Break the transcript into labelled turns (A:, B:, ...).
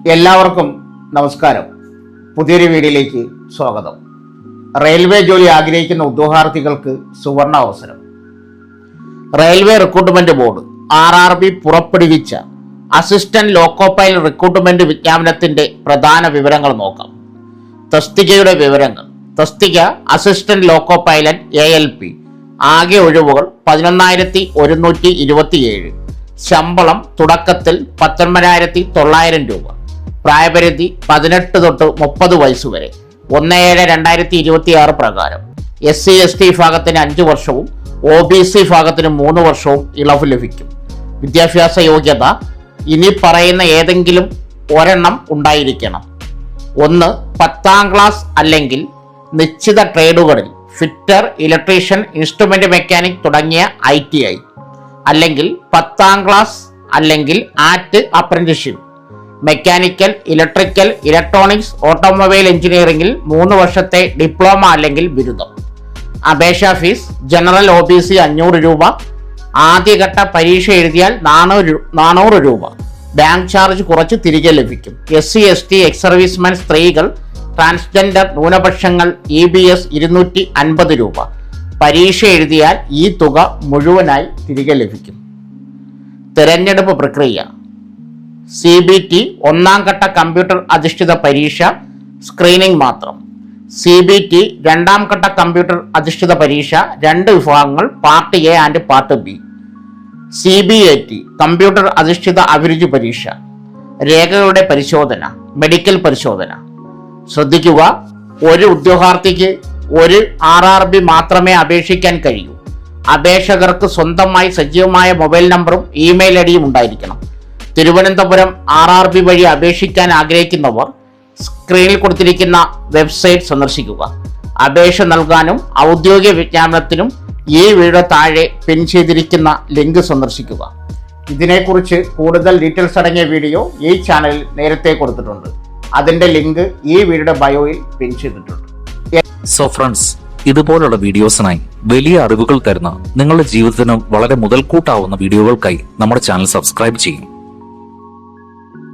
A: എല്ലാവർക്കും നമസ്കാരം. പുതിയൊരു വീഡിയോയിലേക്ക് സ്വാഗതം. റെയിൽവേ ജോലി ആഗ്രഹിക്കുന്ന ഉദ്യോഗാർത്ഥികൾക്ക് സുവർണ അവസരം. റെയിൽവേ റിക്രൂട്ട്മെന്റ് ബോർഡ് RRB പുറപ്പെടുവിച്ച അസിസ്റ്റന്റ് ലോക്കോ പൈലറ്റ് റിക്രൂട്ട്മെന്റ് വിജ്ഞാപനത്തിന്റെ പ്രധാന വിവരങ്ങൾ നോക്കാം. തസ്തികയുടെ വിവരങ്ങൾ. തസ്തിക അസിസ്റ്റന്റ് ലോക്കോ പൈലറ്റ് ALP. ആകെ ഒഴിവുകൾ 11,127. ശമ്പളം തുടക്കത്തിൽ 19,900 രൂപ. പ്രായപരിധി 18 തൊട്ട് 30 വയസ്സുവരെ. 1/7/2026 പ്രകാരം SC/ST വിഭാഗത്തിന് 5 വർഷവും OBC വിഭാഗത്തിന് 3 വർഷവും ഇളവ് ലഭിക്കും. വിദ്യാഭ്യാസ യോഗ്യത ഇനി പറയുന്ന ഏതെങ്കിലും ഒരെണ്ണം ഉണ്ടായിരിക്കണം. 1. 10ാം ക്ലാസ് അല്ലെങ്കിൽ നിശ്ചിത ട്രേഡുകളിൽ ഫിറ്റർ, ഇലക്ട്രീഷ്യൻ, ഇൻസ്ട്രുമെന്റ് മെക്കാനിക് തുടങ്ങിയ ITI, അല്ലെങ്കിൽ 10ാം ക്ലാസ് അല്ലെങ്കിൽ ആറ്റ് apprenticeship, mechanical, electrical, electronics, automobile എഞ്ചിനീയറിംഗിൽ 3 വർഷത്തെ ഡിപ്ലോമ അല്ലെങ്കിൽ ബിരുദം. അപേക്ഷാ ഫീസ് ജനറൽ OBC 500 രൂപ. ആദ്യഘട്ട പരീക്ഷ എഴുതിയാൽ 400 രൂപ. ബാങ്ക് ചാർജ് കുറച്ച് തിരികെ ലഭിക്കും. SC/ST, എക്സ് സർവീസ്മാൻ, സ്ത്രീകൾ, ട്രാൻസ്ജെൻഡർ, ന്യൂനപക്ഷങ്ങൾ EBS 250 രൂപ. പരീക്ഷ എഴുതിയാൽ ഈ തുക മുഴുവനായി തിരികെ ലഭിക്കും. തിരഞ്ഞെടുപ്പ് പ്രക്രിയ. CBT 1ാം ഘട്ട കമ്പ്യൂട്ടർ അധിഷ്ഠിത പരീക്ഷ, സ്ക്രീനിംഗ് മാത്രം. CBT 2ാം ഘട്ട കമ്പ്യൂട്ടർ അധിഷ്ഠിത പരീക്ഷ, 2 വിഭാഗങ്ങൾ, part A and part B. CBAT computer അധിഷ്ഠിത അഭിരുചി പരീക്ഷ. രേഖകളുടെ പരിശോധന, മെഡിക്കൽ പരിശോധന. ശ്രദ്ധിക്കുക, ഒരു ഉദ്യോഗാർത്ഥിക്ക് ഒരു RRB മാത്രമേ അപേക്ഷിക്കാൻ കഴിയൂ. അപേക്ഷകർക്ക് സ്വന്തമായി സജീവമായ മൊബൈൽ നമ്പറും ഇമെയിൽ ഐഡിയും ഉണ്ടായിരിക്കണം. തിരുവനന്തപുരം RRB വഴി അപേക്ഷിക്കാൻ ആഗ്രഹിക്കുന്നവർ സ്ക്രീനിൽ കൊടുത്തിരിക്കുന്ന വെബ്സൈറ്റ് സന്ദർശിക്കുക. അപേക്ഷ നൽകാനും ഔദ്യോഗിക വിജ്ഞാപനത്തിനും ഈ വീഡിയോ താഴെ പിൻ ചെയ്തിരിക്കുന്ന ലിങ്ക് സന്ദർശിക്കുക. ഇതിനെക്കുറിച്ച് കൂടുതൽ ഡീറ്റെയിൽസ് അടങ്ങിയ വീഡിയോ ഈ ചാനലിൽ നേരത്തെ കൊടുത്തിട്ടുണ്ട്. അതിൻ്റെ ലിങ്ക് ഈ വീഡിയോയുടെ ബയോയിൽ പിൻ ചെയ്തിട്ടുണ്ട്.
B: സോ ഫ്രണ്ട്സ്, ഇതുപോലുള്ള വീഡിയോസിനായി വലിയ അറിവുകൾ തരുന്ന നിങ്ങളുടെ ജീവിതത്തിന് വളരെ മുതൽക്കൂട്ടാവുന്ന വീഡിയോകൾക്കായി നമ്മുടെ ചാനൽ സബ്സ്ക്രൈബ് ചെയ്യും.